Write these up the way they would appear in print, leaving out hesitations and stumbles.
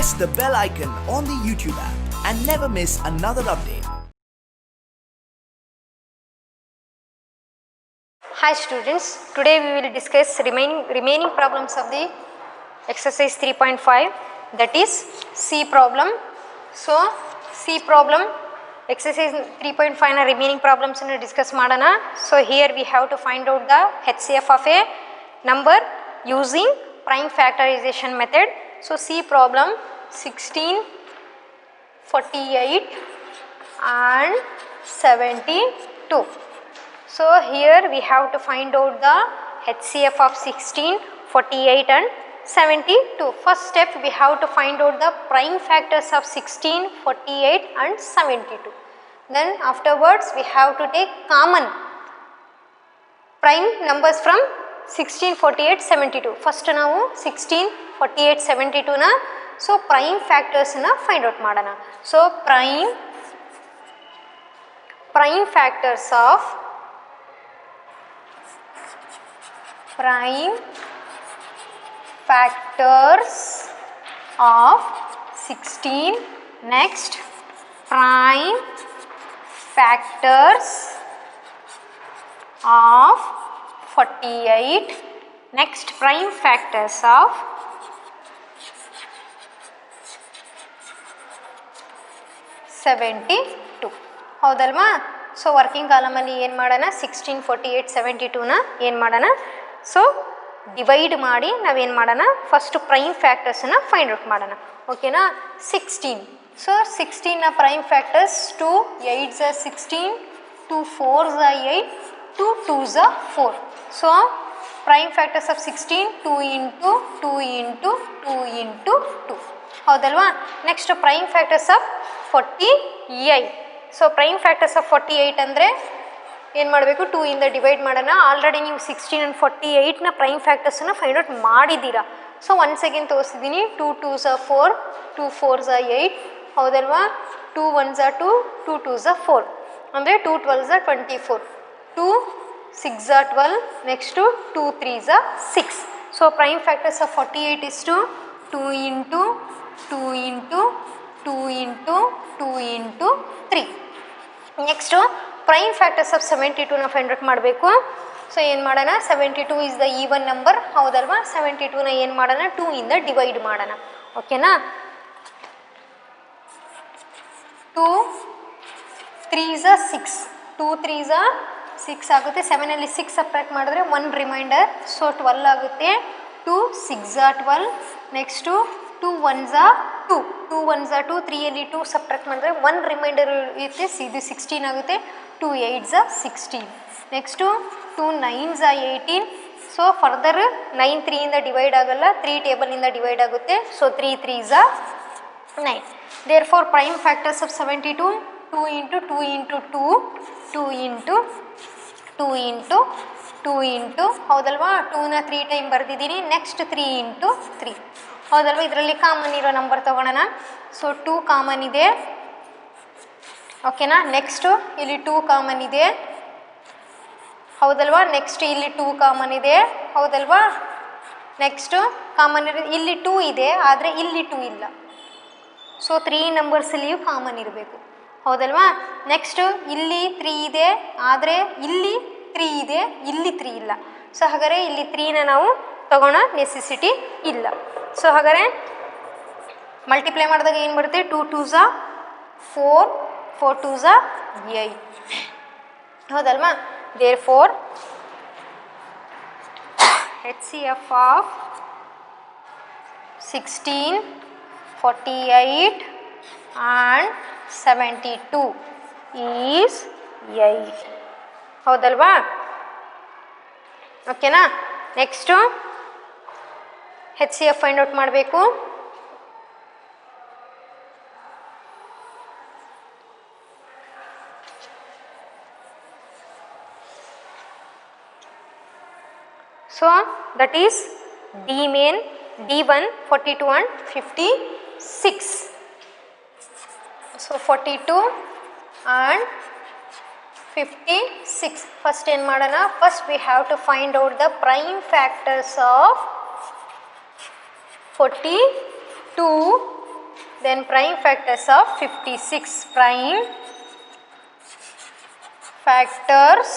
press the bell icon on the YouTube app and never miss another update. Hi students, today we will discuss remaining problems of the exercise 3.5, that is C problem. So C problem exercise 3.5 na remaining problemsನ್ನು discuss ಮಾಡೋಣ. So here we have to find out the HCF of a number using prime factorization method. So C problem 16, 48 and 72. So here we have to find out the HCF of 16, 48 and 72. First step we have to find out the prime factors of 16, 48 and 72. Then afterwards we have to take common prime numbers from 16, 48, 72. First ನಾವು 16, 48, 72 ನ so prime factors ನ find out ಮಾಡೋಣ. So prime factors of 16. Next prime factors of 48. Next prime factors of 72. ಹೌದಲ್ವಾ? So working ಕಾಲಮಲ್ಲಿ ಏನು ಮಾಡೋಣ, 16, 48, 72ನ ಏನು ಮಾಡೋಣ, so divide ಮಾಡಿ ನಾವೇನು ಮಾಡೋಣ, ಫಸ್ಟ್ ಪ್ರೈಮ್ ಫ್ಯಾಕ್ಟರ್ಸನ್ನು ಫೈಂಡ್ ಔಟ್ ಮಾಡೋಣ. ಓಕೆನಾ? 16. ಸೊ 16ನ prime factors 2 8s are 16, 2 4s are 8, 2 2s are 4. So prime factors of 16 2 into 2 into 2 into 2. ಹೌದಲ್ವಾ? Next prime factors of 48. So prime factors of 48 ಅಂದರೆ ಏನು ಮಾಡಬೇಕು, 2 ಇಂದ ಡಿವೈಡ್ ಮಾಡೋಣ. ಆಲ್ರೆಡಿ ನೀವು 16 and 48ನ ಪ್ರೈಮ್ ಫ್ಯಾಕ್ಟರ್ಸನ್ನು ಫೈಂಡ್ ಔಟ್ ಮಾಡಿದ್ದೀರಾ. ಸೊ ಒನ್ಸ್ ಅಗೇನ್ ತೋರಿಸಿದ್ದೀನಿ. 2 2s are 4, 2 4s are 8. ಹೌದಲ್ವಾ? 2 1s are 2, 2 2s are 4. ಅಂದರೆ 2 12s are 24, 2 6s are 12, next 2 3s are 6. So prime factors of 48 is 2 into 2 into 2 into 2 into 3. Next prime factors of 72ನ find out ಮಾಡಬೇಕು. So ಏನು ಮಾಡೋಣ, 72 is the even number. ಹೌದಲ್ವಾ? 72ನ ಏನು ಮಾಡೋಣ, 2 ಇಂದ divide ಮಾಡೋಣ. ಓಕೆನಾ? 2 3s are 6, 2 3s are 6 ಆಗುತ್ತೆ. 7ಅಲ್ಲಿ 6 ಸಬ್ಟ್ರಾಕ್ಟ್ ಮಾಡಿದ್ರೆ 1 ರಿಮೈಂಡರ್, ಸೊ 12 ಆಗುತ್ತೆ. 2 6s are 12. Next 2 1s are 2, 2 1s are 2, 3ಅಲ್ಲಿ 2 ಸಬ್ಟ್ರಾಕ್ಟ್ ಮಾಡಿದ್ರೆ 1 ರಿಮೈಂಡರ್ ಇರುತ್ತೆ, ಇದು 16 ಆಗುತ್ತೆ. 2 8s are 16. Next 2 9s are 18. So further 9 3ಇಂದ ಡಿವೈಡ್ ಆಗಲ್ಲ, 3 ಟೇಬಲಿಂದ ಡಿವೈಡ್ ಆಗುತ್ತೆ. So 3 3s are 9. Therefore prime factors of 72 2 into 2 into 2, 2 into 2 into 2 into, ಹೌದಲ್ವಾ? 2ನ 3 ಟೈಮ್ ಬರೆದಿದ್ದೀನಿ. Next 3 into 3. ಹೌದಲ್ವ? ಇದರಲ್ಲಿ ಕಾಮನ್ ಇರೋ ನಂಬರ್ ತೊಗೊಳ್ಳೋಣ. ಸೊ 2 ಕಾಮನ್ ಇದೆ. ಓಕೆನಾ? ನೆಕ್ಸ್ಟು ಇಲ್ಲಿ 2 ಕಾಮನ್ ಇದೆ. ಹೌದಲ್ವಾ? ನೆಕ್ಸ್ಟ್ ಇಲ್ಲಿ 2 ಕಾಮನ್ ಇದೆ. ಹೌದಲ್ವಾ? ನೆಕ್ಸ್ಟು ಕಾಮನ್ ಇಲ್ಲಿ 2 ಇದೆ, ಆದರೆ ಇಲ್ಲಿ 2 ಇಲ್ಲ. ಸೊ 3 ನಂಬರ್ಸಲ್ಲಿಯೂ ಕಾಮನ್ ಇರಬೇಕು. ಹೌದಲ್ವಾ? ನೆಕ್ಸ್ಟು ಇಲ್ಲಿ 3 ಇದೆ, ಆದರೆ ಇಲ್ಲಿ 3 ಇದೆ, ಇಲ್ಲಿ 3 ಇಲ್ಲ. ಸೊ ಹಾಗಾದರೆ ಇಲ್ಲಿ 3ನ ನಾವು ತಗೊಳ್ಳೋ ನೆಸೆಸಿಟಿ ಇಲ್ಲ. ಸೊ ಹಾಗಾದರೆ ಮಲ್ಟಿಪ್ಲೈ ಮಾಡಿದಾಗ ಏನು ಬರುತ್ತೆ, 2 2s are 4, 4 2s are 8. ಹೌದಲ್ವಾ? Therefore HCF of 16, 48 and 72 is 8. ಹೌದಲ್ವಾ? ಓಕೆನಾ? ನೆಕ್ಸ್ಟು HCF ಫೈಂಡ್ ಔಟ್ ಮಾಡಬೇಕು. So that is D main, D1, 42 and 56. So 42 and 56. First ಏನು ಮಾಡೋಣ, first we have to find out the prime factors of 42 then prime factors of 56, prime factors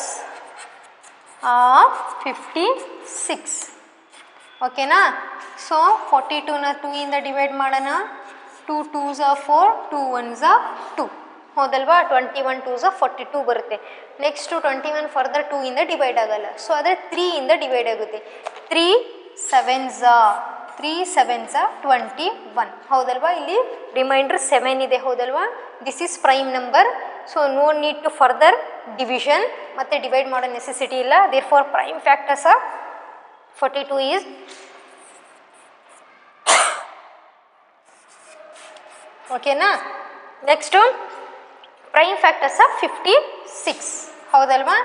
of 56. ಓಕೆನಾ. So 42ನ 2 ಇಂದ divide ಮಾಡೋಣ. 2 2s are 4, 2 1s are 2. ಹೌದಲ್ವಾ. 21 2s are 42 ಬರುತ್ತೆ. Next 21 further 2 ಇಂದ divide ಆಗಲ್ಲ. So ಆದರೆ 3 ಇಂದ ಡಿವೈಡ್ ಆಗುತ್ತೆ. 3 7s are 21. ಹೌದಲ್ವಾ. ಇಲ್ಲಿ ರಿಮೈಂಡರ್ 7 ಇದೆ. ಹೌದಲ್ವಾ. This is prime number. So no need to further division ಮತ್ತು ಡಿವೈಡ್ ಮಾಡೋ ನೆಸೆಸಿಟಿ ಇಲ್ಲ. Therefore prime factors of 42 is ಓಕೆನಾ. Next prime factors of 56. ಹೌದಲ್ವಾ.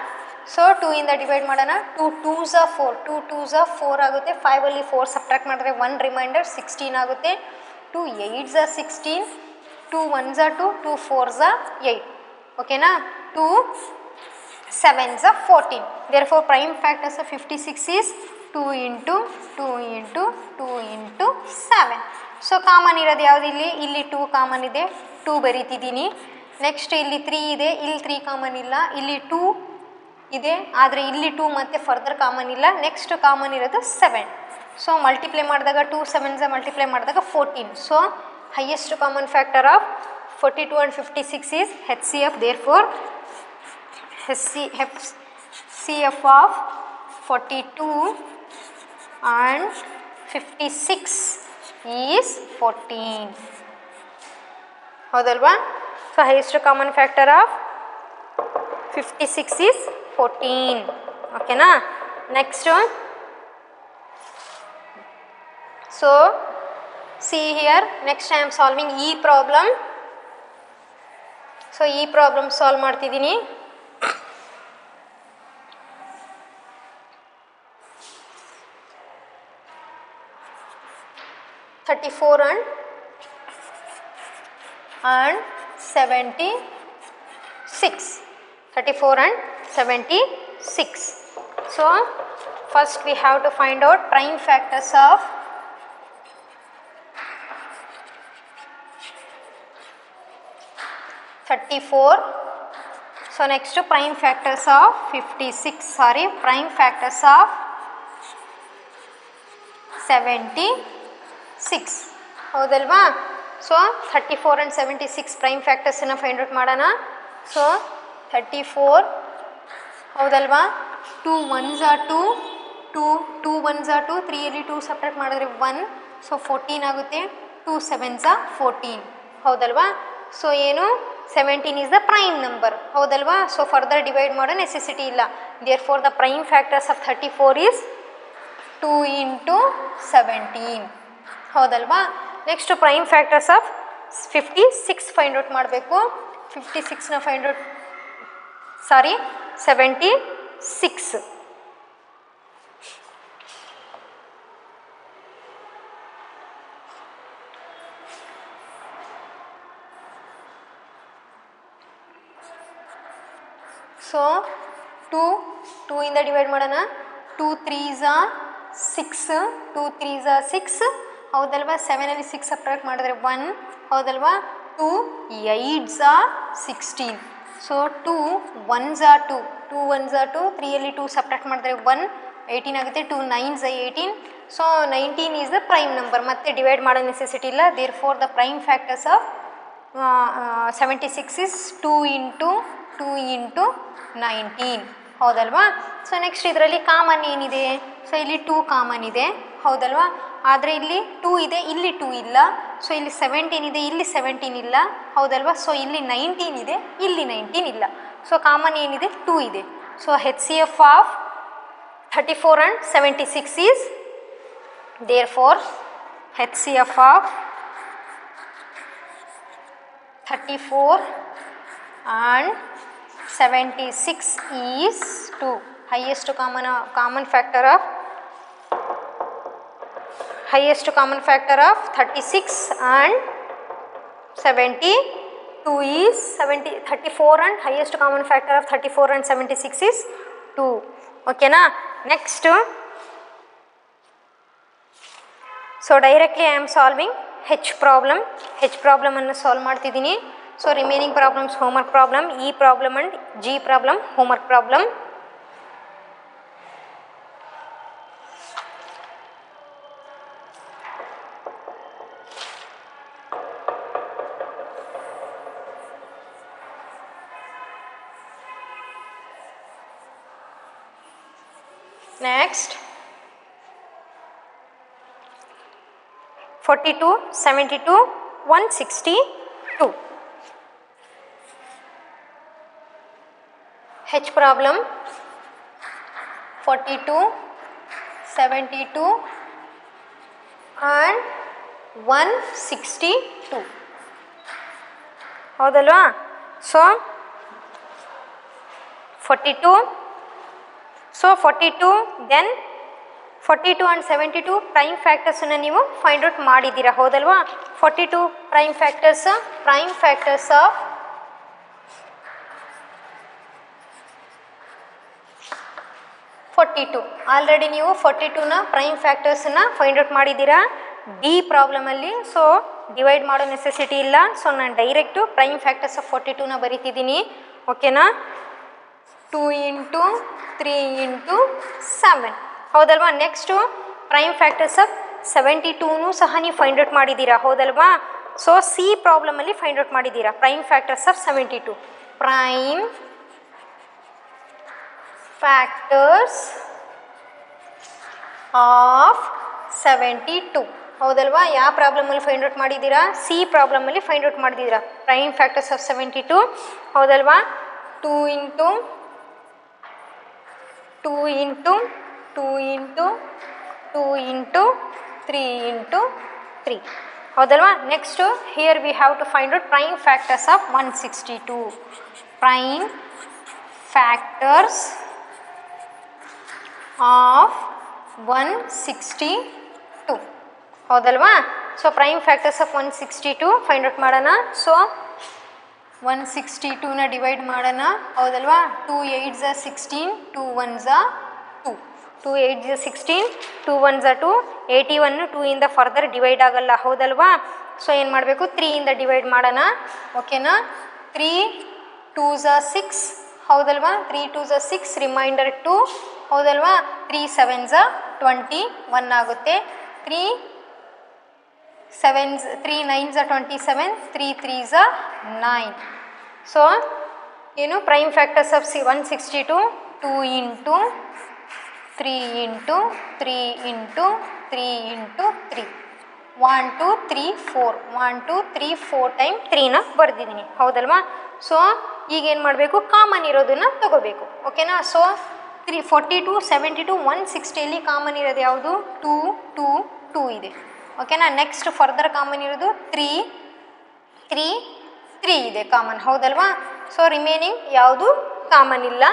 ಸೊ 2 ಇಂದ ಡಿವೈಡ್ ಮಾಡೋಣ. 2 2s are 4, 2 2s are 4 ಆಗುತ್ತೆ. 5ಅಲ್ಲಿ 4 ಸಬ್ಟ್ರಾಕ್ಟ್ ಮಾಡಿದ್ರೆ 1 ರಿಮೈಂಡರ್ 16 ಆಗುತ್ತೆ. 2 8s are 16, 2 1s are 2, 2 4s are 8. ಓಕೆನಾ. 2 7s are 14. Therefore prime factors of 56 is 2 into 2 into 2 into 7. So common ಇರೋದು ಯಾವುದು ಇಲ್ಲಿ 2 ಕಾಮನ್ ಇದೆ, 2 ಬರೀತಿದ್ದೀನಿ. ನೆಕ್ಸ್ಟ್ ಇಲ್ಲಿ 3 ಇದೆ, ಇಲ್ಲಿ 3 ಕಾಮನ್ ಇಲ್ಲ. ಇಲ್ಲಿ 2 ಇದೆ, ಆದರೆ ಇಲ್ಲಿ 2 ಮತ್ತು ಫರ್ದರ್ ಕಾಮನ್ ಇಲ್ಲ. ನೆಕ್ಸ್ಟ್ ಕಾಮನ್ ಇರೋದು 7. ಸೊ ಮಲ್ಟಿಪ್ಲೈ ಮಾಡಿದಾಗ 2 7s ಮಲ್ಟಿಪ್ಲೈ ಮಾಡಿದಾಗ 14. So highest common factor of 42 and 56 is HCF. Therefore HCF of 42 and 56 is 14. ಹೌದಲ್ವಾ. So highest common factor of 56 is 14. ಓಕೆನಾ. Next so see here, next I am solving E problem. So ಈ problem solve ಮಾಡ್ತಿದ್ದೀನಿ. $34 and 76. 34 and 76. So first we have to find out prime factors of 34. So next to prime factors of 56. Sorry, prime factors of 76. ಹೌದಲ್ವಾ. So 34 and 76 prime ಫ್ಯಾಕ್ಟರ್ಸನ್ನು find out ಮಾಡೋಣ. So 34 ಹೌದಲ್ವಾ. 2 1s are 2, 2 1s are 2, 3ಅಲ್ಲಿ 2 separate ಮಾಡಿದ್ರೆ 1. So 14 ಆಗುತ್ತೆ. 2 7s are 14. ಹೌದಲ್ವಾ. So ಏನು 17 is the prime number. ಹೌದಲ್ವಾ. ಸೊ ಫರ್ದರ್ ಡಿವೈಡ್ ಮಾಡೋ ನೆಸೆಸಿಟಿ ಇಲ್ಲ. Therefore the prime factors of 34 is 2 into 17. ಹೌದಲ್ವಾ. Next prime factors of 56 find out ಮಾಡಬೇಕು. 56ನ ಫೈಂಡ್ ಔಟ್ 76. ಸೊ 2 ಇಂದ ಡಿವೈಡ್ ಮಾಡೋಣ. 2 3s are 6, 2 3s are 6. ಹೌದಲ್ವಾ. 7ಅಲ್ಲಿ 6 ಸಬ್ಟ್ರಾಕ್ಟ್ ಮಾಡಿದ್ರೆ 1. ಹೌದಲ್ವಾ. 2 8s are 16. ಸೊ 2 1s are 2, 2 1s are 2, 3ಅಲ್ಲಿ 2 ಸಬ್ಟ್ರಾಕ್ಟ್ ಮಾಡಿದ್ರೆ 1. 18 ಆಗುತ್ತೆ. 2 9s are 18. So 19 is the prime number. ಮತ್ತೆ ಡಿವೈಡ್ ಮಾಡೋ ನೆಸೆಸಿಟಿ ಇಲ್ಲ. Therefore the prime factors of 76 is 2 into 2 into 19. ಹೌದಲ್ವಾ. ಸೊ ನೆಕ್ಸ್ಟ್ ಇದರಲ್ಲಿ ಕಾಮನ್ ಏನಿದೆ. ಸೊ ಇಲ್ಲಿ 2 ಕಾಮನ್ ಇದೆ. ಹೌದಲ್ವಾ. ಆದರೆ ಇಲ್ಲಿ 2 ಇದೆ, ಇಲ್ಲಿ 2 ಇಲ್ಲ. ಸೊ ಇಲ್ಲಿ 17 ಇದೆ, ಇಲ್ಲಿ 17 ಇಲ್ಲ. ಹೌದಲ್ವಾ. ಸೊ ಇಲ್ಲಿ 19 ಇದೆ, ಇಲ್ಲಿ 19 ಇಲ್ಲ. ಸೊ ಕಾಮನ್ ಏನಿದೆ 2 ಇದೆ. So HCF of 34 and 76 is therefore HCF of 34 and 76 is 2. Highest common factor of 36 and 72 is 34 and highest common factor of 34 and 76 is 2. Okay na. Next, so directly I am solving H ಪ್ರಾಬ್ಲಮನ್ನು solve ಮಾಡ್ತಿದ್ದೀನಿ. So remaining problems homework problem, E problem and G problem homework problem. Next 42, 72, 162. H problem 42, 72 and 162. ಹೌದಲ್ವಾ? So 42, so 42 then 42 and 72 prime ಫ್ಯಾಕ್ಟರ್ಸನ್ನು ನೀವು find out ಮಾಡಿದ್ದೀರಾ, ಹೌದಲ್ವಾ? 42 prime factors of 42 already ನೀವು 42ನ prime ಫ್ಯಾಕ್ಟರ್ಸನ್ನು find out ಮಾಡಿದ್ದೀರಾ D ಪ್ರಾಬ್ಲಮಲ್ಲಿ. So divide ಮಾಡೋ necessity ಇಲ್ಲ. ಸೊ ನಾನು ಡೈರೆಕ್ಟು ಪ್ರೈಮ್ ಫ್ಯಾಕ್ಟರ್ಸ್ ಆಫ್ 42ನ ಬರಿತಿದ್ದೀನಿ, ಓಕೆನಾ? 2 ಇಂಟು 3 ಇಂಟು 7, ಹೌದಲ್ವಾ? ನೆಕ್ಸ್ಟು ಪ್ರೈಮ್ ಫ್ಯಾಕ್ಟರ್ಸ್ ಆಫ್ 72ನೂ ಸಹ ನೀವು ಫೈಂಡ್ ಔಟ್ ಮಾಡಿದ್ದೀರಾ, ಹೌದಲ್ವಾ? ಸೊ ಸಿ ಪ್ರಾಬ್ಲಮಲ್ಲಿ ಫೈಂಡ್ ಔಟ್ ಮಾಡಿದ್ದೀರಾ prime factors of 72. Prime factors of 72, ಹೌದಲ್ವಾ? ಯಾವ ಪ್ರಾಬ್ಲಮಲ್ಲಿ ಫೈಂಡ್ ಔಟ್ ಮಾಡಿದ್ದೀರಾ? ಸಿ ಪ್ರಾಬ್ಲಮಲ್ಲಿ ಫೈಂಡ್ ಔಟ್ ಮಾಡಿದ್ದೀರಾ ಪ್ರೈಮ್ ಫ್ಯಾಕ್ಟರ್ಸ್ ಆಫ್ 72, ಹೌದಲ್ವಾ? 2 into 2 into 2 into 2 into 3 into 3, ಹೌದಲ್ವಾ? Next here we have to find out prime factors of 162. Prime factors of 162, ಹೌದಲ್ವಾ? So prime factors of 162 find out ಮಾಡೋಣ. So 162ನ divide ಮಾಡೋಣ, ಹೌದಲ್ವಾ? 2 8s are 16, 2 1s are 2, 2 8s are 16, 2 1s are 2. 81 2 ಇಂದ further divide ಆಗಲ್ಲ, ಹೌದಲ್ವಾ? So ಏನು ಮಾಡಬೇಕು? 3 ಇಂದ ಡಿವೈಡ್ ಮಾಡೋಣ, ಓಕೆನಾ? 3 2s are 6, ಹೌದಲ್ವಾ? 3 2s are 6, ರಿಮೈಂಡರ್ 2, ಹೌದಲ್ವಾ? 3 7s are 21 ಆಗುತ್ತೆ. 3 9s are 27, 3 3s are 9. So ಏನು prime factors of 162? 2 into 3 into 3 into 3 into 3, 1 2 3 4, 1 2 3 4 time 3ನ ಬರೆದಿದ್ದೀನಿ, ಹೌದಲ್ವಾ? ಸೊ ಈಗೇನು ಮಾಡಬೇಕು? ಕಾಮನ್ ಇರೋದನ್ನು ತಗೋಬೇಕು, ಓಕೆನಾ? ಸೊ 42 72 160ಯಲ್ಲಿ ಕಾಮನ್ ಇರೋದು ಯಾವುದು? 2 2 2 ಇದೆ, ಓಕೆನಾ? ನೆಕ್ಸ್ಟ್ ಫರ್ದರ್ ಕಾಮನ್ ಇರೋದು 3 3 3 ಇದೆ ಕಾಮನ್, ಹೌದಲ್ವಾ? ಸೊ ರಿಮೈನಿಂಗ್ ಯಾವುದು ಕಾಮನ್ ಇಲ್ಲ,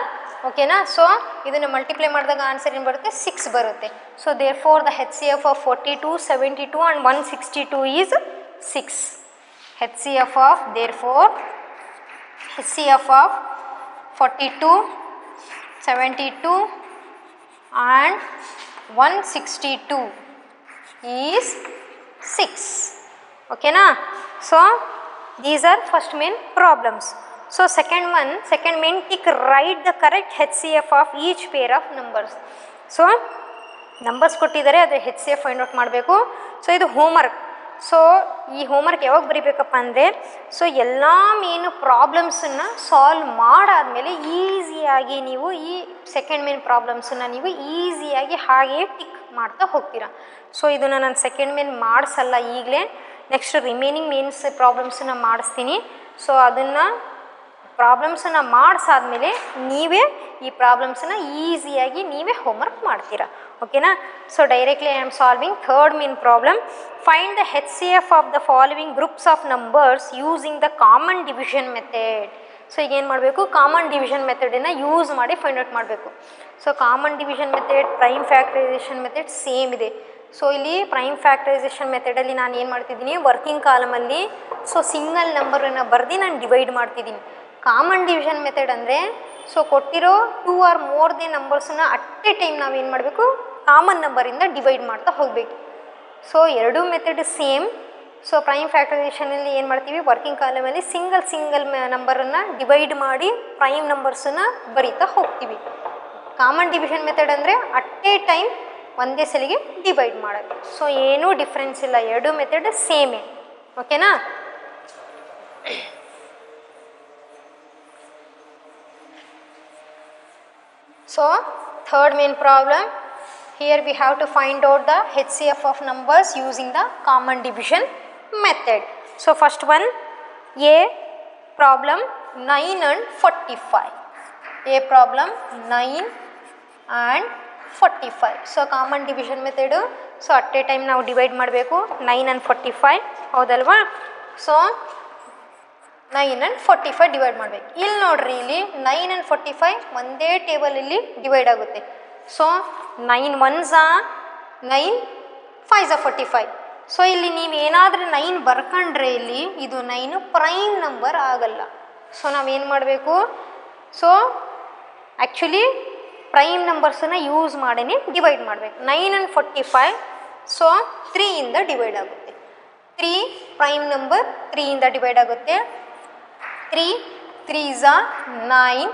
ಓಕೆನಾ? ಸೊ ಇದನ್ನು ಮಲ್ಟಿಪ್ಲೈ ಮಾಡಿದಾಗ ಆನ್ಸರ್ ಏನು ಬರುತ್ತೆ? 6 ಬರುತ್ತೆ. So therefore the H C F of 42 72 and 162 is 6. H C F of therefore H C F of 42 72 and 162 is 6, okay na? So these are first main problems. So second main tick, write the correct HCF of each pair of numbers. So numbers ಕೊಟ್ಟಿದ್ದಾರೆ, ಅದು HCF find out ಮಾಡಬೇಕು. So ಇದು homework. So ಈ homework ಯಾವಾಗ ಬರೀಬೇಕಪ್ಪ ಅಂದರೆ, so ಎಲ್ಲ main ಪ್ರಾಬ್ಲಮ್ಸನ್ನು solve ಮಾಡಾದಮೇಲೆ ಈಸಿಯಾಗಿ ನೀವು ಈ ಸೆಕೆಂಡ್ ಮೇನ್ ಪ್ರಾಬ್ಲಮ್ಸನ್ನು ನೀವು ಈಸಿಯಾಗಿ ಹಾಗೆ ಟಿಕ್ ಮಾಡ್ತಾ ಹೋಗ್ತೀರಾ. ಸೊ ಇದನ್ನು ನಾನು ಸೆಕೆಂಡ್ ಮೇನ್ ಮಾಡಿಸಲ್ಲ ಈಗಲೇ, ನೆಕ್ಸ್ಟ್ ರಿಮೈನಿಂಗ್ ಮೇನ್ಸ್ ಪ್ರಾಬ್ಲಮ್ಸನ್ನು ಮಾಡಿಸ್ತೀನಿ. ಸೊ ಅದನ್ನು ಪ್ರಾಬ್ಲಮ್ಸನ್ನು ಮಾಡಿಸಾದ್ಮೇಲೆ ನೀವೇ ಈ ಪ್ರಾಬ್ಲಮ್ಸನ್ನು ಈಸಿಯಾಗಿ ನೀವೇ ಹೋಮ್ವರ್ಕ್ ಮಾಡ್ತೀರಾ, ಓಕೆನಾ? So directly I am solving third main problem. Find the H C F of the following groups of numbers using the common division method. So ಈಗ ಏನು ಮಾಡಬೇಕು? ಕಾಮನ್ ಡಿವಿಷನ್ ಮೆಥಡನ್ನು ಯೂಸ್ ಮಾಡಿ ಫೈಂಡ್ ಔಟ್ ಮಾಡಬೇಕು. So common division method, prime factorisation method same ಇದೆ. So ಇಲ್ಲಿ prime factorisation ಮೆಥಡಲ್ಲಿ ನಾನು ಏನು ಮಾಡ್ತಿದ್ದೀನಿ, ವರ್ಕಿಂಗ್ ಕಾಲಮಲ್ಲಿ ಸೊ ಸಿಂಗಲ್ ನಂಬರನ್ನು ಬರೆದು ನಾನು ಡಿವೈಡ್ ಮಾಡ್ತಿದ್ದೀನಿ. ಕಾಮನ್ ಡಿವಿಷನ್ ಮೆಥಡ್ ಅಂದರೆ ಸೊ ಕೊಟ್ಟಿರೋ 2 ಆರ್ ಮೋರ್ ದೇ ನಂಬರ್ಸನ್ನ ಅಟ್ ಎ ಟೈಮ್ ನಾವೇನು ಮಾಡಬೇಕು, ಕಾಮನ್ ನಂಬರಿಂದ ಡಿವೈಡ್ ಮಾಡ್ತಾ ಹೋಗಬೇಕು. ಸೊ ಎರಡೂ ಮೆಥಡ್ ಸೇಮ್. ಸೊ ಪ್ರೈಮ್ ಫ್ಯಾಕ್ಟರೈಸೇಷನಲ್ಲಿ ಏನು ಮಾಡ್ತೀವಿ, ವರ್ಕಿಂಗ್ ಕಾಲಮಲ್ಲಿ ಸಿಂಗಲ್ ನಂಬರನ್ನು ಡಿವೈಡ್ ಮಾಡಿ ಪ್ರೈಮ್ ನಂಬರ್ಸನ್ನು ಬರೀತಾ ಹೋಗ್ತೀವಿ. ಕಾಮನ್ ಡಿವಿಷನ್ ಮೆಥಡ್ ಅಂದರೆ ಅಟ್ ಎ ಟೈಮ್ ಒಂದೇ ಸಲಿಗೆ ಡಿವೈಡ್ ಮಾಡೋದು. ಸೊ ಏನೂ ಡಿಫ್ರೆನ್ಸ್ ಇಲ್ಲ, ಎರಡು ಮೆಥಡ್ ಸೇಮೇ. ಓಕೆನಾ? So third main problem, here we have to find out the HCF of numbers using the common division method. So first one, A problem 9 and 45. A problem 9 and 45. So common division method, so at a time ನಾವು divide ಮಾಡಬೇಕು 9 and 45 ಹೌದಲ್ವಾ. So 9 and 45 divide ಮಾಡಬೇಕು. ಇಲ್ಲಿ ನೋಡ್ರಿ, ಇಲ್ಲಿ 9 and 45 ಒಂದೇ ಟೇಬಲಲ್ಲಿ divide ಆಗುತ್ತೆ. So 9 1s 9 5s 45. So ಇಲ್ಲಿ ನೀವು ಏನಾದರೂ 9 ಬರ್ಕೊಂಡ್ರೆ ಇಲ್ಲಿ ಇದು 9 ಪ್ರೈಮ್ ನಂಬರ್ ಆಗಲ್ಲ. ಸೊ ನಾವೇನು ಮಾಡಬೇಕು, ಸೊ ಆ್ಯಕ್ಚುಲಿ ಪ್ರೈಮ್ ನಂಬರ್ಸನ್ನು ಯೂಸ್ ಮಾಡೇ ಡಿವೈಡ್ ಮಾಡಬೇಕು. 9 and 45 ಸೊ 3 ಇಂದ ಡಿವೈಡ್ ಆಗುತ್ತೆ. 3 ಪ್ರೈಮ್ ನಂಬರ್ 3 ಇಂದ ಡಿವೈಡ್ ಆಗುತ್ತೆ. 3 3s 9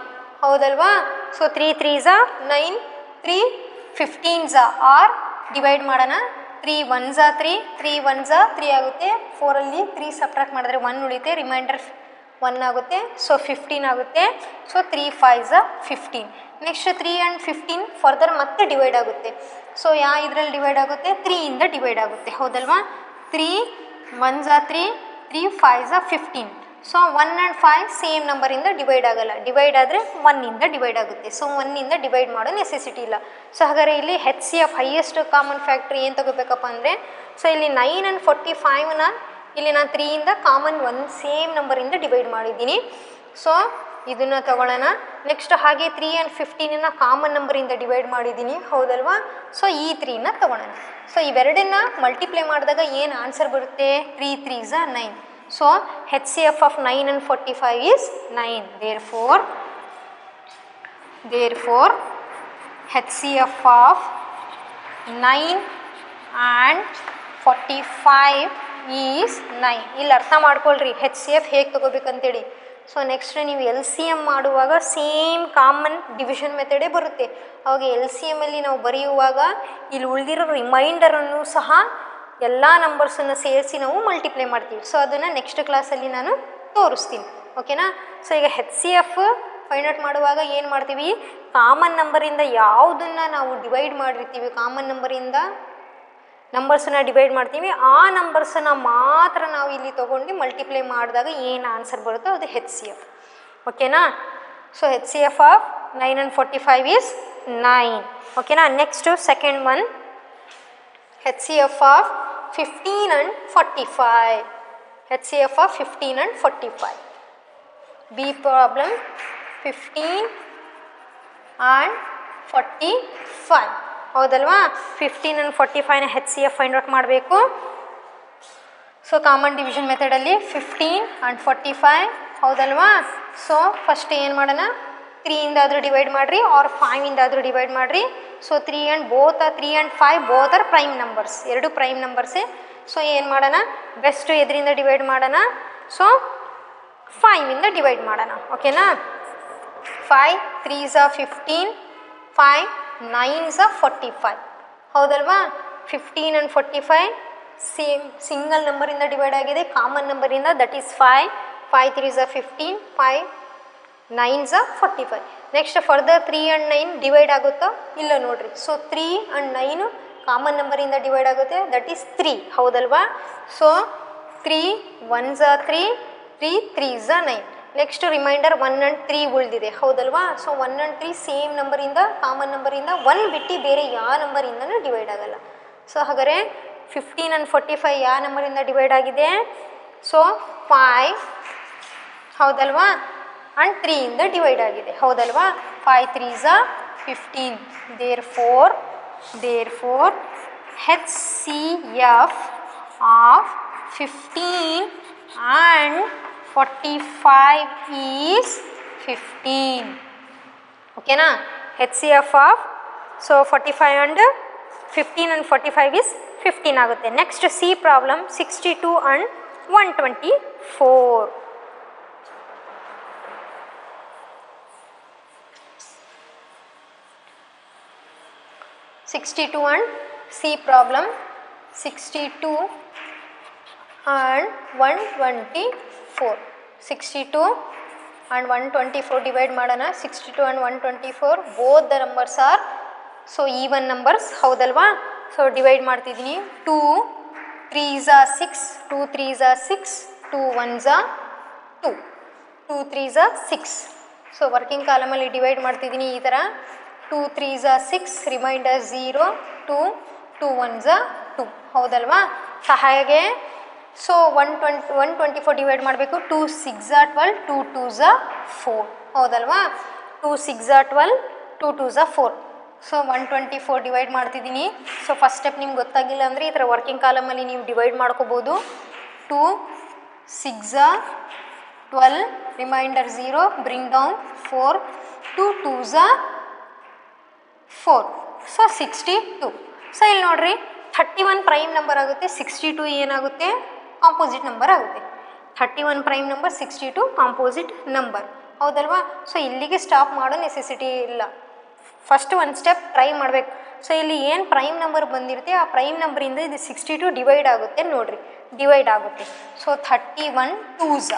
ಹೌದಲ್ವಾ. So 3 3s 9, 3 15s R divide ಮಾಡೋಣ. 3 1s 3, 3 1s 3 ಆಗುತ್ತೆ. 4ಅಲ್ಲಿ 3 ಸಬ್ಟ್ರಾಕ್ಟ್ ಮಾಡಿದ್ರೆ 1 ಉಳಿತೆ, ರಿಮೈಂಡರ್ 1 ಆಗುತ್ತೆ. ಸೊ 15 ಆಗುತ್ತೆ. So 3 5s 15. Next 3 and 15 further ಮತ್ತೆ ಡಿವೈಡ್ ಆಗುತ್ತೆ. ಸೊ ಇದರಲ್ಲಿ ಡಿವೈಡ್ ಆಗುತ್ತೆ, 3 ಇಂದ ಡಿವೈಡ್ ಆಗುತ್ತೆ ಹೌದಲ್ವಾ. 3 1s 3, 3 5s 15. So 1 and 5 same ನಂಬರಿಂದ ಡಿವೈಡ್ ಆಗಲ್ಲ, ಡಿವೈಡ್ ಆದರೆ 1 ಇಂದ ಡಿವೈಡ್ ಆಗುತ್ತೆ. ಸೊ 1 ಇಂದ ಡಿವೈಡ್ ಮಾಡೋ ನೆಸೆಸಿಟಿ ಇಲ್ಲ. ಸೊ ಹಾಗಾದರೆ ಇಲ್ಲಿ HCF ಹೈಯೆಸ್ಟ್ ಕಾಮನ್ ಫ್ಯಾಕ್ಟ್ರಿ ಏನು ತಗೋಬೇಕಪ್ಪ ಅಂದರೆ, ಸೊ ಇಲ್ಲಿ 9 and 45ನ ಇಲ್ಲಿ ನಾನು 3 ಇಂದ ಕಾಮನ್ 1 ಸೇಮ್ ನಂಬರಿಂದ ಡಿವೈಡ್ ಮಾಡಿದ್ದೀನಿ. ಸೊ ಇದನ್ನು ತಗೊಳ್ಳೋಣ. ನೆಕ್ಸ್ಟ್ ಹಾಗೆ 3 and 15ನ ಕಾಮನ್ ನಂಬರಿಂದ ಡಿವೈಡ್ ಮಾಡಿದ್ದೀನಿ ಹೌದಲ್ವಾ. ಸೊ ಈ 3ನ ತಗೊಳ್ಳೋಣ. ಸೊ ಇವೆರಡನ್ನ ಮಲ್ಟಿಪ್ಲೈ ಮಾಡಿದಾಗ ಏನು ಆನ್ಸರ್ ಬರುತ್ತೆ, 3 3s 9. So HCF of 9 and 45 is 9. Therefore HCF of 9 and 45 is 9. ಇಲ್ಲಿ ಅರ್ಥ ಮಾಡ್ಕೊಳ್ರಿ HCF ಹೇಗೆ ತಗೋಬೇಕಂತೇಳಿ. ಸೊ ನೆಕ್ಸ್ಟ್ ನೀವು LCM ಮಾಡುವಾಗ ಸೇಮ್ ಕಾಮನ್ ಡಿವಿಷನ್ ಮೆಥಡೇ ಬರುತ್ತೆ. ಅವಾಗ LCMಲ್ಲಿ ನಾವು ಬರೆಯುವಾಗ ಇಲ್ಲಿ ಉಳಿದಿರೋ ರಿಮೈಂಡರನ್ನು ಸಹ ಎಲ್ಲ ನಂಬರ್ಸನ್ನು ಸೇರಿಸಿ ನಾವು ಮಲ್ಟಿಪ್ಲೈ ಮಾಡ್ತೀವಿ. ಸೊ ಅದನ್ನು ನೆಕ್ಸ್ಟ್ ಕ್ಲಾಸಲ್ಲಿ ನಾನು ತೋರಿಸ್ತೀನಿ. ಓಕೆನಾ. ಸೊ ಈಗ HCF ಫೈಂಡ್ ಔಟ್ ಮಾಡುವಾಗ ಏನು ಮಾಡ್ತೀವಿ, ಕಾಮನ್ ನಂಬರಿಂದ ಯಾವುದನ್ನು ನಾವು ಡಿವೈಡ್ ಮಾಡಿರ್ತೀವಿ, ಕಾಮನ್ ನಂಬರಿಂದ ನಂಬರ್ಸನ್ನು ಡಿವೈಡ್ ಮಾಡ್ತೀವಿ, ಆ ನಂಬರ್ಸನ್ನು ಮಾತ್ರ ನಾವು ಇಲ್ಲಿ ತೊಗೊಂಡು ಮಲ್ಟಿಪ್ಲೈ ಮಾಡಿದಾಗ ಏನು ಆನ್ಸರ್ ಬರುತ್ತೋ ಅದು HCF. ಓಕೆನಾ. So HCF of 9 and 45 is 9. ಓಕೆನಾ. Next second one, HCF of 15 and 45. HCF of 15 and 45. B problem 15 and 45 ಹೌದಲ್ವಾ. 15 and 45ನ HCF ಫೈಂಡ್ ಔಟ್ ಮಾಡಬೇಕು. ಸೊ ಕಾಮನ್ ಡಿವಿಷನ್ ಮೆಥಡಲ್ಲಿ 15 and 45 ಹೌದಲ್ವಾ. ಸೊ ಫಸ್ಟ್ ಏನು ಮಾಡೋಣ, 3 ಇಂದಾದರೂ ಡಿವೈಡ್ ಮಾಡಿರಿ ಆರ್ 5 ಇಂದಾದರೂ ಡಿವೈಡ್ ಮಾಡಿರಿ. So 3 and 5 both are prime numbers, ಎರಡು prime ನಂಬರ್ಸೇ. So ಏನು ಮಾಡೋಣ, ಬೆಸ್ಟ್ ಎದರಿಂದ ಡಿವೈಡ್ ಮಾಡೋಣ, ಸೊ 5 ಇಂದ ಡಿವೈಡ್ ಮಾಡೋಣ. ಓಕೆನಾ. 5 3s 15, 5 9s 45 ಹೌದಲ್ವಾ. 15 and 45 ಸೇಮ್ ಸಿಂಗಲ್ ನಂಬರಿಂದ ಡಿವೈಡ್ ಆಗಿದೆ, ಕಾಮನ್ ನಂಬರಿಂದ, that is 5. 5 3s 15, 5 9s 45. Next further 3 and 9 divide ಆಗುತ್ತಾ ಇಲ್ಲ ನೋಡ್ರಿ. ಸೊ 3 and 9 ಕಾಮನ್ ನಂಬರಿಂದ ಡಿವೈಡ್ ಆಗುತ್ತೆ, ದಟ್ ಈಸ್ 3 ಹೌದಲ್ವಾ. So 3 1s 3, 3 3s 9. Next reminder 1 and 3 ಉಳಿದಿದೆ ಹೌದಲ್ವಾ. ಸೊ 1 and 3 ಸೇಮ್ ನಂಬರಿಂದ, ಕಾಮನ್ ನಂಬರಿಂದ 1 ಬಿಟ್ಟು ಬೇರೆ ಯಾವ ನಂಬರಿಂದನೂ ಡಿವೈಡ್ ಆಗಲ್ಲ. ಸೊ ಹಾಗಾದರೆ 15 and 45 ಯಾವ ನಂಬರಿಂದ ಡಿವೈಡ್ ಆಗಿದೆ, ಸೊ 5 ಹೌದಲ್ವಾ ಆ್ಯಂಡ್ 3 ಇಂದ ಡಿವೈಡ್ ಆಗಿದೆ ಹೌದಲ್ವಾ. 5 3s 15. Therefore HCF of 15 and 45 is 15. ಓಕೆನಾ. HCF of, so 45 and 15 and 45 is 15 ಆಗುತ್ತೆ. Next C problem 62 and 124. and C problem 62 and 124. 62 and 124 divide ಮಾಡೋಣ. 62 and 124 both the numbers are so even numbers ಹೌದಲ್ವಾ. So divide ಮಾಡ್ತಿದ್ದೀನಿ. 2 3s are 6, 2 3s are 6, 2 1s are 2, 2 3s are 6. So working ಕಾಲಮಲ್ಲಿ divide ಮಾಡ್ತಿದ್ದೀನಿ ಈ ಥರ. 2 3s are 6, reminder 0, 2 2 1s are 2 ಹೌದಲ್ವಾ. ಹಾಗೆ so 124 divide ಮಾಡಬೇಕು. 2 6s are 12, 2 2s are 4 ಹೌದಲ್ವಾ. 2 6s are 12, 2 2s are 4. So 124 divide ಮಾಡ್ತಿದ್ದೀನಿ. ಸೊ ಫಸ್ಟ್ ಸ್ಟೆಪ್ ನಿಮ್ಗೆ ಗೊತ್ತಾಗಿಲ್ಲ ಅಂದರೆ ಈ ಥರ ವರ್ಕಿಂಗ್ ಕಾಲಮಲ್ಲಿ ನೀವು ಡಿವೈಡ್ ಮಾಡ್ಕೋಬೋದು. 2 6s are 12, reminder 0, bring down 4, 2 2s are 4. So 62. So ಇಲ್ಲಿ ನೋಡಿರಿ 31 ಪ್ರೈಮ್ ನಂಬರ್ ಆಗುತ್ತೆ, 62 ಏನಾಗುತ್ತೆ ಕಾಂಪೋಸಿಟ್ ನಂಬರ್ ಆಗುತ್ತೆ. 31 ಪ್ರೈಮ್ ನಂಬರ್, 62 ಕಾಂಪೋಸಿಟ್ ನಂಬರ್ ಹೌದಲ್ವಾ. ಸೊ ಇಲ್ಲಿಗೆ ಸ್ಟಾಪ್ ಮಾಡೋ ನೆಸೆಸಿಟಿ ಇಲ್ಲ. ಫಸ್ಟ್ ಒಂದು ಸ್ಟೆಪ್ ಟ್ರೈ ಮಾಡಬೇಕು. ಸೊ ಇಲ್ಲಿ ಏನು ಪ್ರೈಮ್ ನಂಬರ್ ಬಂದಿರುತ್ತೆ ಆ ಪ್ರೈಮ್ ನಂಬರಿಂದ ಇದು 62 ಡಿವೈಡ್ ಆಗುತ್ತೆ ನೋಡಿರಿ, ಡಿವೈಡ್ ಆಗುತ್ತೆ. ಸೊ 31 2s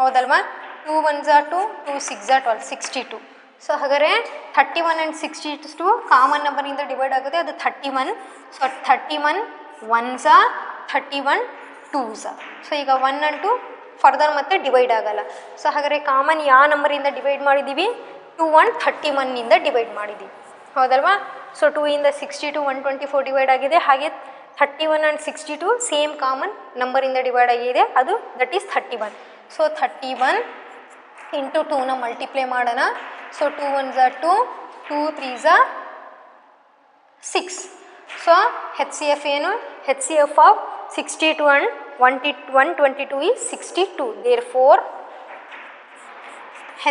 ಹೌದಲ್ವಾ. 2 1s are 2, 2 6s are 12, 62. So ಹಾಗಾದರೆ 31 and 62 ಕಾಮನ್ ನಂಬರಿಂದ ಡಿವೈಡ್ ಆಗುತ್ತೆ, ಅದು 31. So 31 1s are, 31 2s. So ಈಗ 1 and 2 ಫರ್ದರ್ ಮತ್ತೆ ಡಿವೈಡ್ ಆಗಲ್ಲ. ಸೊ ಹಾಗಾದರೆ ಕಾಮನ್ ಯಾವ ನಂಬರಿಂದ ಡಿವೈಡ್ ಮಾಡಿದ್ದೀವಿ, 2 1 31 ಡಿವೈಡ್ ಮಾಡಿದ್ದೀವಿ ಹೌದಲ್ವಾ. ಸೊ 2 ಇಂದ 62 124 ಡಿವೈಡ್ ಆಗಿದೆ. ಹಾಗೆ 31 and 62 ಸೇಮ್ ಕಾಮನ್ ನಂಬರಿಂದ ಡಿವೈಡ್ ಆಗಿದೆ, ಅದು ದಟ್ ಈಸ್ 31. ಸೊ 31 ಇಂಟು 2ನ ಮಲ್ಟಿಪ್ಲೈ ಮಾಡೋಣ. So 2 1s are 2, 2 3s are 6. So H C F ಏನು, H C F of 62 and 122 is 62. Therefore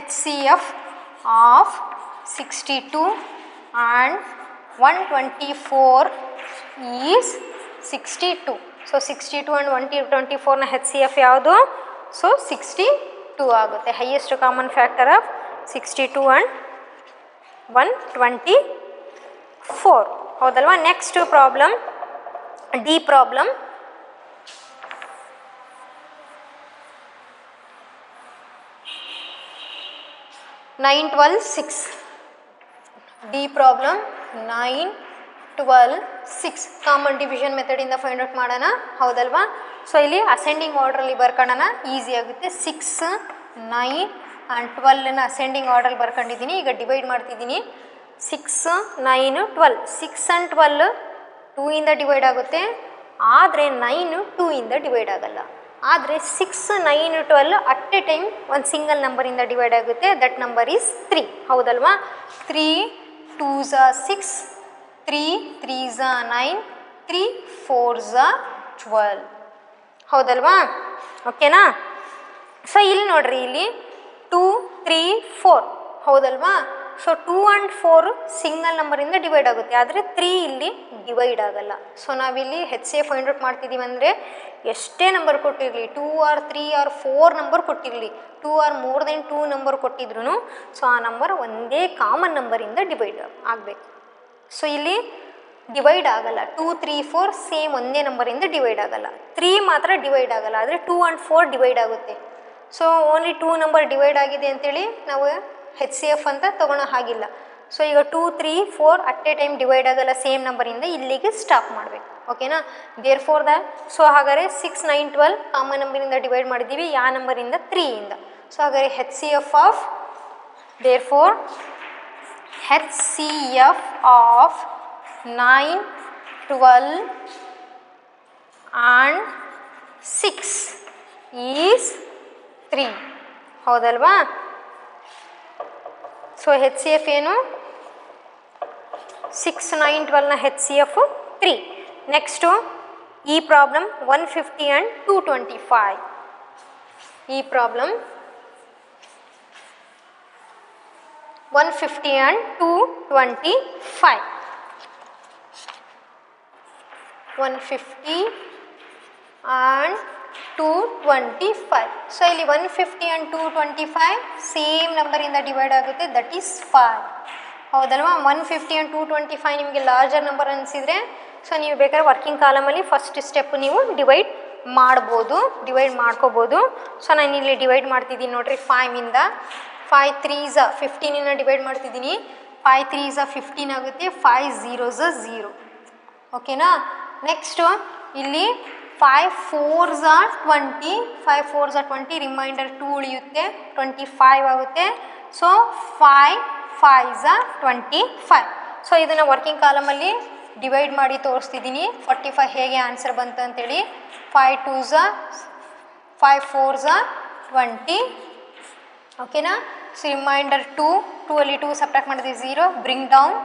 HCF of 62 and 124 is 62. So 62 and 124 ನ HCF ಯಾವುದು, so 62 ಆಗುತ್ತೆ. Highest common factor of 62 and 124 ಹೌದಲ್ವಾ. Next problem D problem. Nine 12 6. D problem 9 12 6 common division ಮೆಥಡಿಂದ find out ಮಾಡೋಣ ಹೌದಲ್ವಾ. So ಇಲ್ಲಿ ascending ಆರ್ಡ್ರಲ್ಲಿ ಬರ್ಕೊಳ್ಳೋಣ, easy ಆಗುತ್ತೆ. 6 9 and 12ನ ascending ಆರ್ಡ್ರಲ್ಲಿ ಬರ್ಕೊಂಡಿದ್ದೀನಿ. ಈಗ ಡಿವೈಡ್ ಮಾಡ್ತಿದ್ದೀನಿ. 6 9 12. 6 and 12 2 ಇಂದ ಡಿವೈಡ್ ಆಗುತ್ತೆ, ಆದರೆ 9 2 ಇಂದ ಡಿವೈಡ್ ಆಗಲ್ಲ. ಆದರೆ 6 9 12 ಅಟ್ ಎ ಟೈಮ್ ಒಂದು ಸಿಂಗಲ್ ನಂಬರಿಂದ ಡಿವೈಡ್ ಆಗುತ್ತೆ, ದಟ್ ನಂಬರ್ ಈಸ್ 3 ಹೌದಲ್ವಾ. 3 2s are 6, 3 3s are 9, 3 4s are 12 ಹೌದಲ್ವಾ. ಓಕೆನಾ. ಸೊ ಇಲ್ಲಿ ನೋಡ್ರಿ, ಇಲ್ಲಿ 2 3 4 ಹೌದಲ್ವಾ. ಸೊ 2 and 4 ಸಿಂಗಲ್ ನಂಬರಿಂದ ಡಿವೈಡ್ ಆಗುತ್ತೆ, ಆದರೆ 3 ಇಲ್ಲಿ ಡಿವೈಡ್ ಆಗಲ್ಲ. ಸೊ ನಾವಿಲ್ಲಿ H C F find out ಮಾಡ್ತಿದ್ದೀವಿ ಅಂದರೆ ಎಷ್ಟೇ ನಂಬರ್ ಕೊಟ್ಟಿರಲಿ, 2 or 3 or 4 ನಂಬರ್ ಕೊಟ್ಟಿರಲಿ, 2 or more than 2 ನಂಬರ್ ಕೊಟ್ಟಿದ್ರು ಸೊ ಆ ನಂಬರ್ ಒಂದೇ ಕಾಮನ್ ನಂಬರಿಂದ ಡಿವೈಡ್ ಆಗಬೇಕು. ಸೊ ಇಲ್ಲಿ ಡಿವೈಡ್ ಆಗಲ್ಲ. 2 3 4 ಸೇಮ್ ಒಂದೇ ನಂಬರಿಂದ ಡಿವೈಡ್ ಆಗಲ್ಲ. 3 ಮಾತ್ರ ಡಿವೈಡ್ ಆಗಲ್ಲ, ಆದರೆ 2 and 4 ಡಿವೈಡ್ ಆಗುತ್ತೆ. ಸೊ ಓನ್ಲಿ 2 ನಂಬರ್ ಡಿವೈಡ್ ಆಗಿದೆ ಅಂತೇಳಿ ನಾವು ಹೆಚ್ ಸಿ ಎಫ್ ಅಂತ ತೊಗೊಳೋ ಹಾಗಿಲ್ಲ. ಸೊ ಈಗ 2 3 4 ಅಟ್ ಎ ಟೈಮ್ ಡಿವೈಡ್ ಆಗಲ್ಲ ಸೇಮ್ ನಂಬರಿಂದ, ಇಲ್ಲಿಗೆ ಸ್ಟಾಪ್ ಮಾಡಬೇಕು. ಓಕೆನಾ. ದೇರ್ ಫೋರ್ ದ ಸೊ ಹಾಗಾದರೆ 6 9 12 ಕಾಮನ್ ನಂಬರಿಂದ ಡಿವೈಡ್ ಮಾಡಿದ್ದೀವಿ, ಯಾವ ನಂಬರಿಂದ 3 ಇಂದ. ಸೊ ಹಾಗಾದರೆ ಹೆಚ್ C F of therefore H C F of 9 12 and 6 is 3 ಹೌದಲ್ವಾ. ಸೊ ಹೆಚ್ ಸಿ ಎಫ್ ಏನು, 6 9 12ನ ಹೆಚ್ ಸಿ ಎಫ್ 3. ನೆಕ್ಸ್ಟು ಈ ಪ್ರಾಬ್ಲಮ್ 150 ಆ್ಯಂಡ್ 225. ಈ ಪ್ರಾಬ್ಲಮ್ 150 ಆ್ಯಂಡ್ 225. 150 and 225. ಸೊ ಇಲ್ಲಿ 150 and 225 ಸೇಮ್ ನಂಬರಿಂದ ಡಿವೈಡ್ ಆಗುತ್ತೆ, ದಟ್ ಈಸ್ 5. ಹೌದಲ್ವಾ? 150 and 225 ನಿಮಗೆ ಲಾರ್ಜರ್ ನಂಬರ್ ಅನಿಸಿದರೆ ಸೊ ನೀವು ಬೇಕಾದ್ರೆ ವರ್ಕಿಂಗ್ ಕಾಲಮಲ್ಲಿ ಫಸ್ಟ್ ಸ್ಟೆಪ್ ನೀವು ಡಿವೈಡ್ ಮಾಡ್ಕೋಬೋದು. ಸೊ ನಾನು ಇಲ್ಲಿ ಡಿವೈಡ್ ಮಾಡ್ತಿದ್ದೀನಿ ನೋಡ್ರಿ 5ಇಂದ. 5 3s 15 ಡಿವೈಡ್ ಮಾಡ್ತಿದ್ದೀನಿ. 5 3s 15 ಆಗುತ್ತೆ, 5 0s 0. ಓಕೆನಾ? ನೆಕ್ಸ್ಟು ಇಲ್ಲಿ 5 4s 20, 5 4s 20, ರಿಮೈಂಡರ್ 2 ಉಳಿಯುತ್ತೆ, 25 ಆಗುತ್ತೆ. So 5 5s 25. ಸೊ ಇದನ್ನು ವರ್ಕಿಂಗ್ ಕಾಲಮಲ್ಲಿ ಡಿವೈಡ್ ಮಾಡಿ ತೋರಿಸ್ತಿದ್ದೀನಿ 45 ಹೇಗೆ ಆನ್ಸರ್ ಬಂತು ಅಂತೇಳಿ. 5 2s 5 4s 20. ಓಕೆನಾ? ಸೊ ರಿಮೈಂಡರ್ 2 ಅಲ್ಲಿ 2 ಸಬ್ಟ್ರಾಕ್ಟ್ ಮಾಡಿದ್ರೆ 0, ಬ್ರಿಂಗ್ ಡೌನ್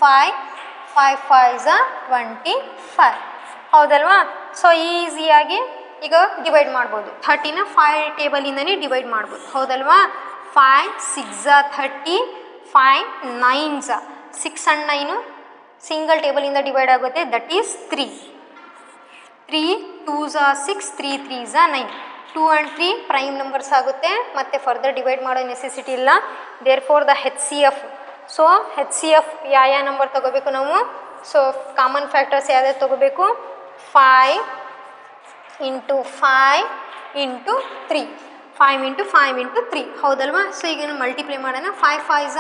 5 5s 25. ಹೌದಲ್ವಾ? ಸೊ ಈಸಿಯಾಗಿ ಈಗ ಡಿವೈಡ್ ಮಾಡ್ಬೋದು. 30ನ 5 ಟೇಬಲಿಂದನೇ ಡಿವೈಡ್ ಮಾಡ್ಬೋದು. ಹೌದಲ್ವಾ? 5 6s 30, 5 9s 6 and 9 single ಟೇಬಲಿಂದ divide ಆಗುತ್ತೆ, that is 3. 3 2s 6, 3 3s 9. 2 and 3 prime numbers ಆಗುತ್ತೆ, ಮತ್ತು ಫರ್ದರ್ ಡಿವೈಡ್ ಮಾಡೋ ನೆಸೆಸಿಟಿ ಇಲ್ಲ. Therefore the HCF. So HCF ಯಾವ ನಂಬರ್ ತೊಗೋಬೇಕು ನಾವು? ಸೊ ಕಾಮನ್ ಫ್ಯಾಕ್ಟರ್ಸ್ ಯಾವ್ಯಾವ್ದು ತೊಗೋಬೇಕು? 5 into 5 into 3. 5 into 5 into 3. ಹೌದಲ್ವಾ? ಸೊ ಈಗ ಮಲ್ಟಿಪ್ಲೈ ಮಾಡೋಣ. 5 5s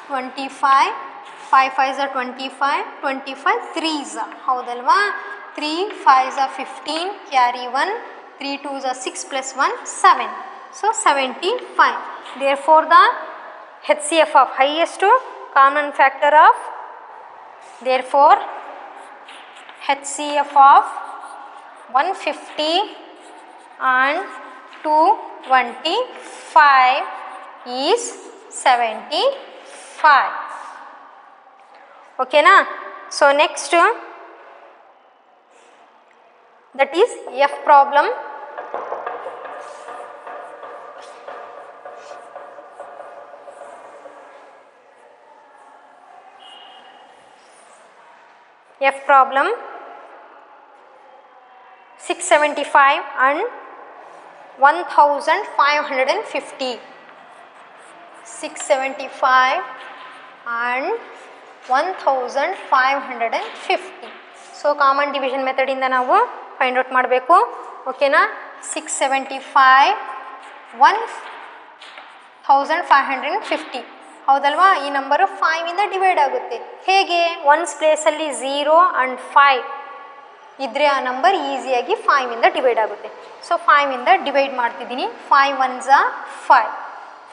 25, 5 5s 25, 25 3s. ಹೌದಲ್ವಾ? 3 5s 15, carry 1, 3 2s 6 plus 1 7. So 75. Therefore the HCF of highest common factor of, therefore HCF of 150 and 225 is 75. ಓಕೆನಾ? So next that is F problem. F problem 675 and 1550. 675 and 1550. So common division ಮೆಥಡಿಂದ ನಾವು find out ಮಾಡಬೇಕು. ಓಕೆನಾ? 675 1550. ಹೌದಲ್ವಾ? ಈ number 5ಇಂದ divide ಆಗುತ್ತೆ. ಹೇಗೆ? Once ಪ್ಲೇಸಲ್ಲಿ 0 and 5 ಇದ್ದರೆ ಆ ನಂಬರ್ ಈಸಿಯಾಗಿ 5ಇಂದ ಡಿವೈಡ್ ಆಗುತ್ತೆ. ಸೊ 5ಇಂದ ಡಿವೈಡ್ ಮಾಡ್ತಿದ್ದೀನಿ. 5 1s 5,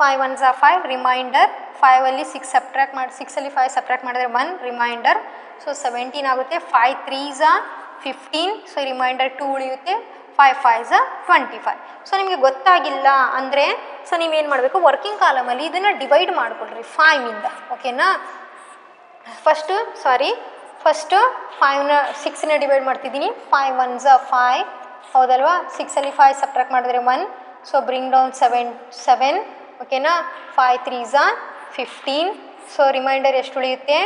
5 1s 5, ರಿಮೈಂಡರ್ 5ಅಲ್ಲಿ 6 ಸಬ್ಟ್ರಾಕ್ಟ್ ಮಾಡಿ, 6ಅಲ್ಲಿ 5 ಸಬ್ಟ್ರಾಕ್ಟ್ ಮಾಡಿದ್ರೆ 1, ರಿಮೈಂಡರ್. ಸೊ 17 ಆಗುತ್ತೆ. 5 3s 15, ಸೊ ರಿಮೈಂಡರ್ 2 ಉಳಿಯುತ್ತೆ. 5 5s 25. ಸೊ ನಿಮಗೆ ಗೊತ್ತಾಗಿಲ್ಲ ಅಂದರೆ ಸೊ ನೀವೇನು ಮಾಡಬೇಕು? ವರ್ಕಿಂಗ್ ಕಾಲಮಲ್ಲಿ ಇದನ್ನು ಡಿವೈಡ್ ಮಾಡಿಕೊಡ್ರಿ 5ಇಂದ. ಓಕೆನಾ? ಫಸ್ಟು 5ನ 6ನ ಡಿವೈಡ್ ಮಾಡ್ತಿದ್ದೀನಿ. 5 1s 5. ಹೌದಲ್ವಾ? 6ಅಲ್ಲಿ 5 ಸಬ್ಟ್ರಾಕ್ಟ್ ಮಾಡಿದ್ರೆ 1, ಸೊ ಬ್ರಿಂಗ್ ಡೌನ್ 7. ಓಕೆನಾ? 5 3s 15. ಸೊ ರಿಮೈಂಡರ್ ಎಷ್ಟು ಉಳಿಯುತ್ತೆ?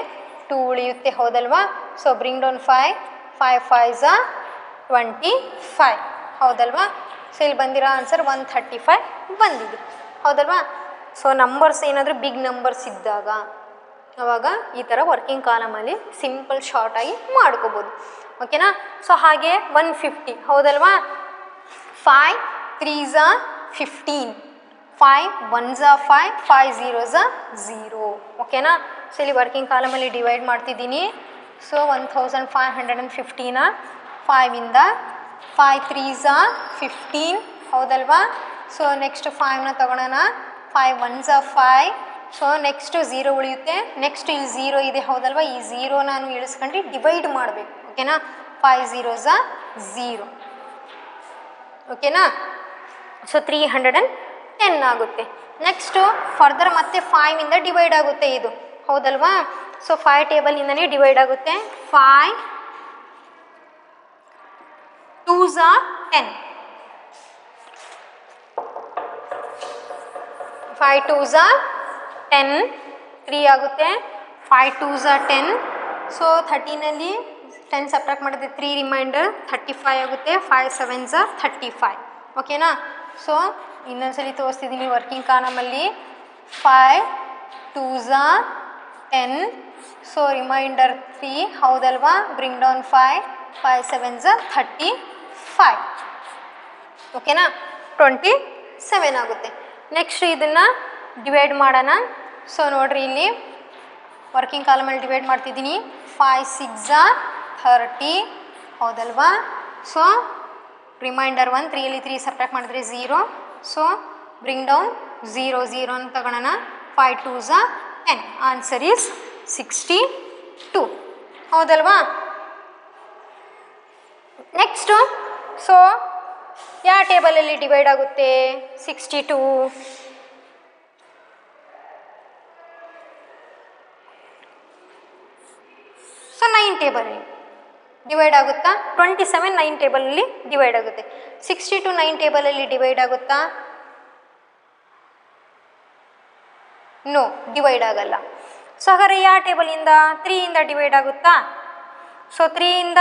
2 ಉಳಿಯುತ್ತೆ. ಹೌದಲ್ವಾ? So bring down 5 5s 25. ಹೌದಲ್ವಾ? ಸೊ ಇಲ್ಲಿ ಬಂದಿರೋ ಆನ್ಸರ್ 135 ಬಂದಿದೆ. ಹೌದಲ್ವಾ? ಸೊ ನಂಬರ್ಸ್ ಏನಾದರೂ ಬಿಗ್ ನಂಬರ್ಸ್ ಇದ್ದಾಗ ಆವಾಗ ಈ ಥರ ವರ್ಕಿಂಗ್ ಕಾಲಮಲ್ಲಿ ಸಿಂಪಲ್ ಶಾರ್ಟಾಗಿ ಮಾಡ್ಕೋಬೋದು. ಓಕೆನಾ? ಸೊ ಹಾಗೆ 150. ಹೌದಲ್ವಾ? 5 3s 15, 5 1s 5, 5 0s 0. ಓಕೆನಾ? ಸೊ ಇಲ್ಲಿ ವರ್ಕಿಂಗ್ ಕಾಲಮಲ್ಲಿ ಡಿವೈಡ್ ಮಾಡ್ತಿದ್ದೀನಿ. ಸೊ 1550ನ 5ಇಂದ, 5 3s 15. ಹೌದಲ್ವಾ? ಸೊ ನೆಕ್ಸ್ಟ್ 5ನ ತೊಗೊಳೋಣ. 5 1s 5. ಸೊ ನೆಕ್ಸ್ಟ್ 0 ಉಳಿಯುತ್ತೆ. ನೆಕ್ಸ್ಟ್ ಇಲ್ಲಿ 0 ಇದೆ. ಹೌದಲ್ವಾ? ಈ 0 ನಾನು ಇಳಿಸ್ಕೊಂಡು ಡಿವೈಡ್ ಮಾಡಬೇಕು. ಓಕೆನಾ? 5 0s 0. ಓಕೆನಾ? ಸೊ 310 ಆಗುತ್ತೆ. ನೆಕ್ಸ್ಟು ಫರ್ದರ್ ಮತ್ತೆ 5ಇಂದ ಡಿವೈಡ್ ಆಗುತ್ತೆ ಇದು. ಹೌದಲ್ವಾ? ಸೊ 5 ಟೇಬಲಿಂದನೇ ಡಿವೈಡ್ ಆಗುತ್ತೆ. 5 2s 10. 5 2s 10, 3 ಆಗುತ್ತೆ. 5 2s 10. ಸೊ 13ನಲ್ಲಿ 10 ಸಬ್ಟ್ರಾಕ್ಟ್ ಮಾಡಿದ್ರೆ 3 ರಿಮೈಂಡರ್ 35 ಆಗುತ್ತೆ. 5 7s 35. ಓಕೆನಾ. ಸೊ ಇನ್ನೊಂದ್ಸಲಿ ತೋರಿಸ್ತಿದ್ದೀನಿ ವರ್ಕಿಂಗ್ ಕಾಲಮಲ್ಲಿ 5 2s 10. ಸೊ ರಿಮೈಂಡರ್ 3 ಹೌದಲ್ವಾ. Bring down 5 5 7s 35. ಓಕೆನಾ. 27 ಆಗುತ್ತೆ. ನೆಕ್ಸ್ಟ್ ಇದನ್ನು ಡಿವೈಡ್ ಮಾಡೋಣ. ಸೊ ನೋಡಿರಿ ಇಲ್ಲಿ ವರ್ಕಿಂಗ್ ಕಾಲಮಲ್ಲಿ ಡಿವೈಡ್ ಮಾಡ್ತಿದ್ದೀನಿ. 5 6 30 ಹೌದಲ್ವಾ. ಸೊ ರಿಮೈಂಡರ್ 1 3 3 ಸಬ್ಟ್ರಾಕ್ಟ್ ಮಾಡಿದ್ರೆ 0. ಸೊ ಬ್ರಿಂಗ್ ಡೌನ್ 0 0 ಅಂತ ತಗೊಳ್ಳೋಣ. 5 2s 10. ಆನ್ಸರ್ ಈಸ್ 62 ಹೌದಲ್ವಾ. ನೆಕ್ಸ್ಟು ಸೊ ಯಾವ ಟೇಬಲಲ್ಲಿ ಡಿವೈಡ್ ಆಗುತ್ತೆ 62? ಸೊ 9 ಟೇಬಲಲ್ಲಿ ಡಿವೈಡ್ ಆಗುತ್ತಾ? 27 9 ಟೇಬಲಲ್ಲಿ ಡಿವೈಡ್ ಆಗುತ್ತೆ. 62 9 ಟೇಬಲಲ್ಲಿ ಡಿವೈಡ್ ಆಗುತ್ತಾ? ನೋ, ಡಿವೈಡ್ ಆಗಲ್ಲ. ಸೊ ಹಾಗಾದ್ರೆ ಯಾವ ಟೇಬಲಿಂದ 3ಇಂದ ಡಿವೈಡ್ ಆಗುತ್ತಾ? ಸೊ 3ಇಂದ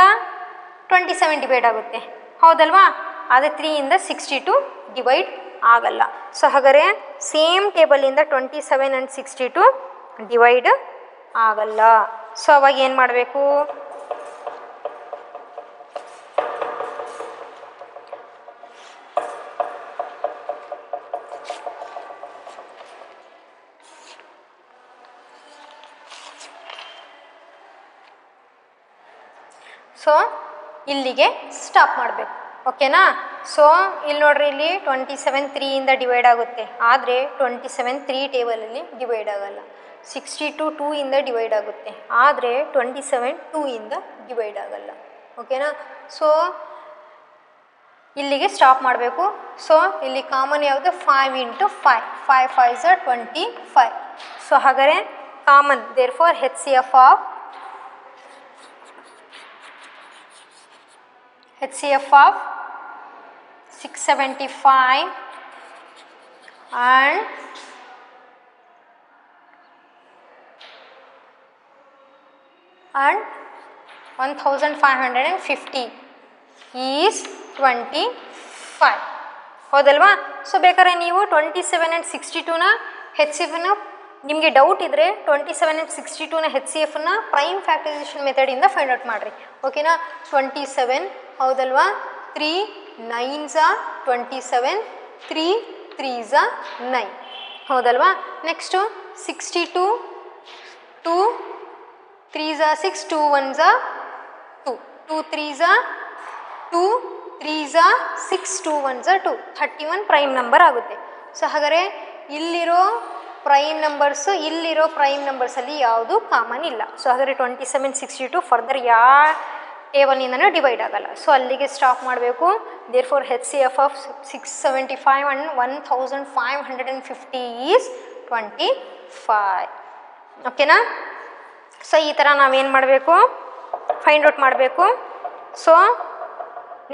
27 ಡಿವೈಡ್ ಆಗುತ್ತೆ ಹೌದಲ್ವಾ. ಆದರೆ 3ಇಂದ 62 ಡಿವೈಡ್ ಆಗಲ್ಲ. ಸೊ ಹಾಗಾದರೆ ಸೇಮ್ ಟೇಬಲಿಂದ 27 ಆ್ಯಂಡ್ 62 ಡಿವೈಡ್ ಆಗಲ್ಲ. ಸೊ ಅವಾಗ ಏನು ಮಾಡಬೇಕು? ಸೊ ಇಲ್ಲಿಗೆ ಸ್ಟಾಪ್ ಮಾಡಬೇಕು. ಓಕೆನಾ. ಸೊ ಇಲ್ಲಿ ನೋಡ್ರಿ, ಇಲ್ಲಿ 27 3ಇಂದ ಡಿವೈಡ್ ಆಗುತ್ತೆ. ಆದರೆ 27 3 ಟೇಬಲಲ್ಲಿ ಡಿವೈಡ್ ಆಗಲ್ಲ. 62 2ಇಂದ ಡಿವೈಡ್ ಆಗುತ್ತೆ. ಆದರೆ 27 2ಇಂದ ಡಿವೈಡ್ ಆಗಲ್ಲ. ಓಕೆನಾ. ಸೊ ಇಲ್ಲಿಗೆ ಸ್ಟಾಪ್ ಮಾಡಬೇಕು. ಸೊ ಇಲ್ಲಿ ಕಾಮನ್ ಯಾವುದು? 5 × 5 5 5s 25. ಸೊ ಹಾಗಾದರೆ common therefore HCF of 675 and 1550 is 25 ಹೌದಲ್ವಾ. ಸೊ ಬೇಕಾದ್ರೆ ನೀವು 27 ಆ್ಯಂಡ್ 62ನ HCFನ ನಿಮಗೆ ಡೌಟ್ ಇದ್ದರೆ 27 ಆ್ಯಂಡ್ 62ನ HCFನ ಪ್ರೈಮ್ ಫ್ಯಾಕ್ಟರೈಸೇಷನ್ ಮೆಥಡಿಂದ ಫೈಂಡ್ ಔಟ್ ಮಾಡಿರಿ. ಓಕೆನಾ. 27 ಹೌದಲ್ವಾ. 3 9s 27 3 3s 9 ಹೌದಲ್ವಾ. Next 62 2 3s 6 2 1s 2 2 3s 2 3s 6 2 1s 2 31 prime number ಆಗುತ್ತೆ. ಸೊ ಹಾಗಾದರೆ ಇಲ್ಲಿರೋ ಪ್ರೈಮ್ ನಂಬರ್ಸು ಇಲ್ಲಿರೋ ಪ್ರೈಮ್ ನಂಬರ್ಸಲ್ಲಿ ಯಾವುದು ಕಾಮನ್ ಇಲ್ಲ. ಸೊ ಹಾಗಾದರೆ 27 62 ಫರ್ದರ್ ಯಾವ ಟೇಬಲ್ನಿಂದನೂ ಡಿವೈಡ್ ಆಗಲ್ಲ. ಸೊ ಅಲ್ಲಿಗೆ ಸ್ಟಾಪ್ ಮಾಡಬೇಕು. Therefore HCF of 675 and 1550 is 25. ಓಕೆನಾ. ಸೊ ಈ ಥರ ನಾವೇನು ಮಾಡಬೇಕು? ಫೈಂಡ್ ಔಟ್ ಮಾಡಬೇಕು. So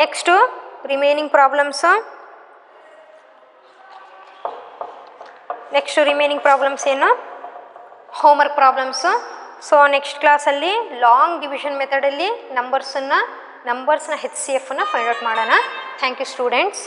next remaining problems. Next remaining problems ಏನು? Homework problems. ಸೊ ನೆಕ್ಸ್ಟ್ ಕ್ಲಾಸಲ್ಲಿ ಲಾಂಗ್ ಡಿವಿಷನ್ ಮೆಥಡಲ್ಲಿ ನಂಬರ್ಸ್ನ HCFನ ಫೈಂಡ್ ಔಟ್ ಮಾಡೋಣ. Thank you students.